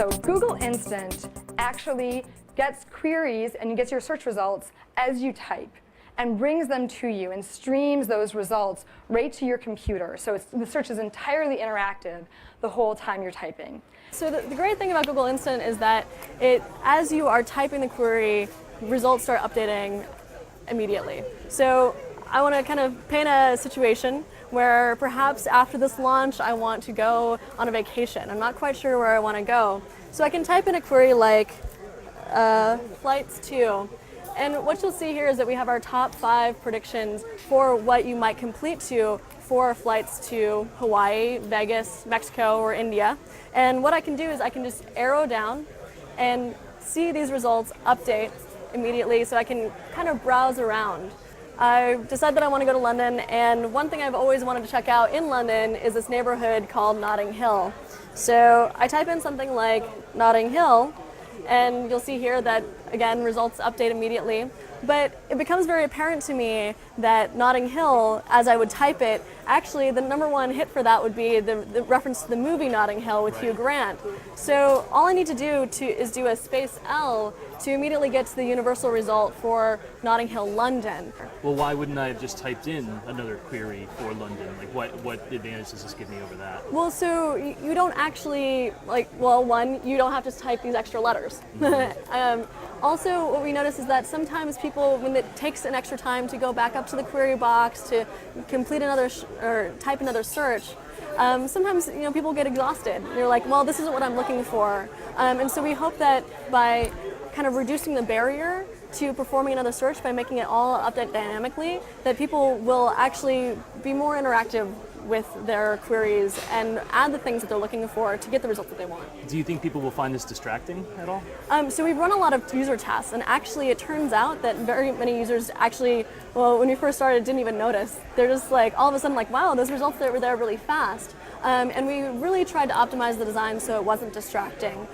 So Google Instant actually gets queries and gets your search results as you type and brings them to you and streams those results right to your computer. So the search is entirely interactive the whole time you're typing. So the great thing about Google Instant is that as you are typing the query, results start updating immediately. So I want to kind of paint a situation where perhaps after this launch I want to go on a vacation. I'm not quite sure where I want to go. So I can type in a query like flights to. And what you'll see here is that we have our top 5 predictions for what you might complete to for flights to Hawaii, Vegas, Mexico, or India. And what I can do is I can just arrow down and see these results update immediately so I can kind of browse around. I decided that I want to go to London, and one thing I've always wanted to check out in London is this neighborhood called Notting Hill. So I type in something like Notting Hill, and you'll see here that, again, results update immediately. But it becomes very apparent to me that Notting Hill, as I would type it, actually the #1 hit for that would be the reference to the movie Notting Hill with Hugh Grant. So all I need to do is do a space L to immediately get to the universal result for Notting Hill, London. Well, why wouldn't I have just typed in another query for London? Like, what advantage does this give me over that? Well, so you don't actually, one, you don't have to type these extra letters. Mm-hmm. Also, what we notice is that sometimes people, when it takes an extra time to go back up to the query box to complete another or type another search, sometimes people get exhausted. They're like, well, this isn't what I'm looking for. And so we hope that by kind of reducing the barrier to performing another search by making it all update dynamically, that people will actually be more interactive with their queries and add the things that they're looking for to get the result that they want. Do you think people will find this distracting at all? So we've run a lot of user tests, and actually it turns out that very many users actually, when we first started, didn't even notice. They're just like, all of a sudden like, wow, those results that were there really fast. And we really tried to optimize the design so it wasn't distracting.